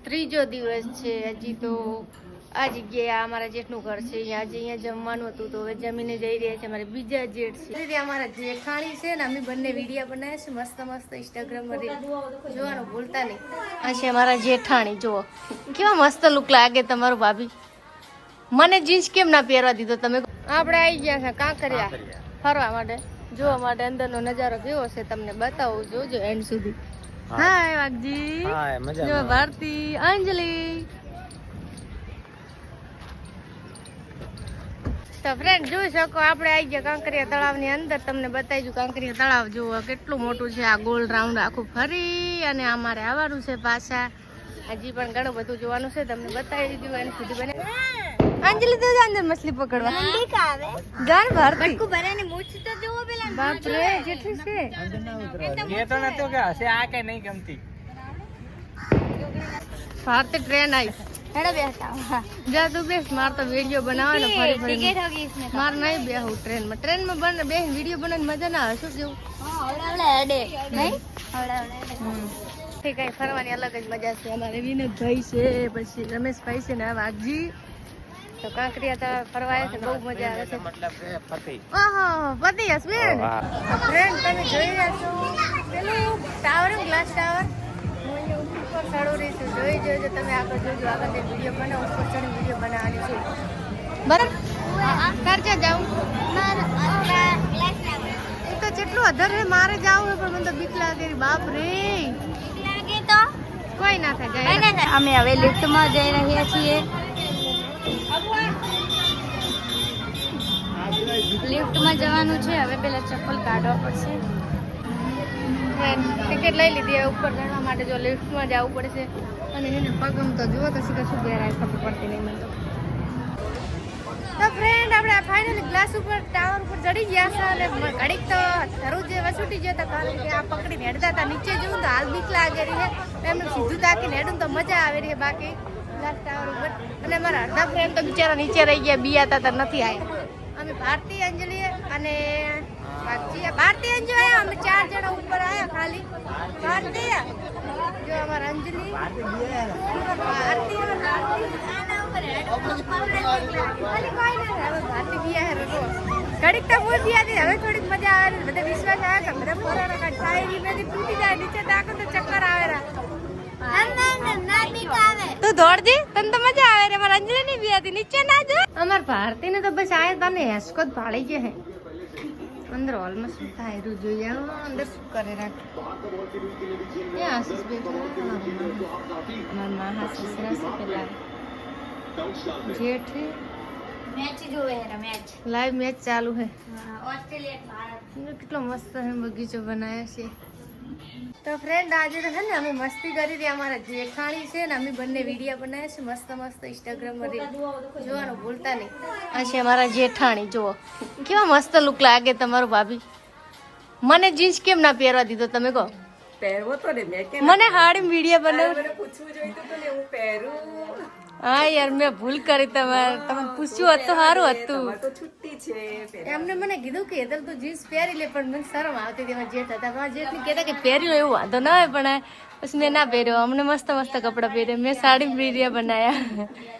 ત્રીજો દિવસ છે હજી તો આ જગ્યાએ અમારા જેઠનું ઘર છે આજે અહીંયા જમવાનું હતું તો હવે જમીને જઈ રહ્યા છે અમારે બીજા જેઠ છે અમારા જેઠાણી છે ને અમે બંને વિડીયો બનાવ્યા છે મસ્ત મસ્ત ઇન્સ્ટાગ્રામ પર જોવાનું ભૂલતા નહીં આ છે અમારા જેઠાણી જુઓ કેવા મસ્ત લુક લાગે તમારું ભાભી મને જીન્સ કેમ ના પહેરવા દીધો તમે આપણે આવી ગયા છે કાંકરિયા ફરવા માટે જોવા માટે અંદરનો નજારો કેવો છે તમને બતાવું જોજો એન્ડ સુધી હાય વાગજી હાય મજા જો ભારતી અંજલિ તો ફ્રેન્ડ જોઈ શકો આપણે આવી ગયા કાંકરિયા તળાવની અંદર તમને બતાવી દઉં કાંકરિયા તળાવ જુઓ કેટલું મોટું છે આ ગોલ રાઉન્ડ આખું ફરી અને અમારે આવવાનું છે પાછા હજી પણ ઘણું બધું જોવાનું છે તમને બતાવી દીધું એન્ડ સુધી બને અંજલિ તો અંદર મછલી પકડવા ગાર ભારતી તો જોવો પેલા બાપ રે જેઠી છે ये तो न तो क्या से आके नहीं गमती ભારતી ટ્રેન આવી હેડો બેસતા જા તું બેસ માર તો વિડિયો બનાવવાનો ફરી ફરી ટિકિટ હોગી इसमें માર નહીં બેહું ટ્રેનમાં બન બે વિડિયો બનાવવાની મજા ના આવે શું જેવું હવડાવડે હેડે નહીં હવડાવડે ઠીક છે ફરવાની અલગ જ મજા છે અમારે વિનોદભાઈ છે પછી રમેશભાઈ છે ને વાઘજી તો કાંકરિયા તો ફરવાય છે બહુ મજા આવે છે मतलब पति ઓહો પતિ હસબેન્ડ ફ્રેન્ડ તમે જોઈ રહ્યા છો પેલું ટાવર ગ્લાસ ટાવર હું અહીંયા ઉપર ચડો રહી છું જોઈ જોજો તમે આગળ જોજો આગળ તે વિડીયો બનાવો ઉપર ચડી વિડીયો બનાવવાની છે બરાબર કરજો જાઉં એ તો જેટલું અધર છે મારે જાવું છે પણ મને તો બીક લાગે બાપ રે લાગે તો કોઈ ના થાય અમે હવે લિફ્ટમાં જઈ રહ્યા છીએ લિફ્ટમાં જવાનું છે હવે પેલા ચપ્પલ કાઢવા પડશે ટિકિટ લઈ લીધી હવે ઉપર ચડવા માટે જો લિફ્ટમાં જવું પડશે અને એને પગમ તો જુઓ તો શું પહેરાય ખબર પડતી નહીં મને તો ફ્રેન્ડ આપણે ફાઇનલી ગ્લાસ ઉપર ટાવર ઉપર ચડી ગયા છે અને ઘડીક તો ધરું જે વસૂટી ગયા હતા કારણ કે આ પકડીને હેડતા હતા નીચે જવું તો હાલ બીક લાગે રહી છે એમને સીધું તાકીને હેડું તો મજા આવી રહી છે બાકી ગ્લાસ ટાવર ઉપર અને મારા અડધા ફ્રેન્ડ તો બિચારા નીચે રહી ગયા બિયાતા તો નથી આવ્યા અમે ભારતી અંજલિ અને ભારતી અંજલિ આવ્યા અમે 4 જણા ઉપર આવ્યા ખાલી ભારતી જો અમારા અંજલિ ભારતી ઘડીક તો બોલ દિયા હવે થોડીક મજા આવે બધા વિશ્વાસ આવે કે બધા પોરાના કાઢ ટાયરી નથી તૂટી જાય નીચે તાકો તો ચક્કર આવે તું દોડ દી તને તો મજા આવે રે મારા અંજલિ ની બિયાતી નીચે ના જો અમાર ભારતી ને તો બસ આયા તને હેસકો જ ભાળી છે હે અંદર હોલમાં શું થાય રૂ જોઈએ અંદર શું કરે રાખ એ આશીષ બેઠા મારા માહા સસરા છે પેલા જેઠ મેચ જોવે હે મેચ લાઈવ મેચ ચાલુ હે ઓસ્ટ્રેલિયા ભારત કેટલો મસ્ત હે બગીચો બનાવ્યો છે તો ફ્રેન્ડ આજે તો છે ને અમે મસ્તી કરી હતી અમારા જેઠાણી છે ને અમે બંને વિડીયો બનાવ્યા છે મસ્ત મસ્ત ઇન્સ્ટાગ્રામ પર જોવાનું ભૂલતા નહીં આ છે અમારા જેઠાણી જુઓ કેવા મસ્ત લુક લાગે તમારું ભાભી મને જીન્સ કેમ ના પહેરવા દીધો તમે કહો પહેરવો તો ને મેં કે મને હાડી વિડીયો બનાવ મને પૂછવું જોઈતું તો ને હું પહેરું હા યાર મેં ભૂલ કરી તમે પૂછ્યું હતું સારું હતું તો છુટ્ટી છે એમને મને કીધું કે હેતલ તું જીન્સ પહેરી લે પણ મને શરમ આવતી હતી જેઠ હતા મારા જેઠને કહેતા કે પહેરી લો એવું વાંધો ના હોય પણ પછી મેં ના પહેર્યો અમને મસ્ત મસ્ત કપડાં પહેર્યા મેં સાડી વિડીયો બનાવ્યા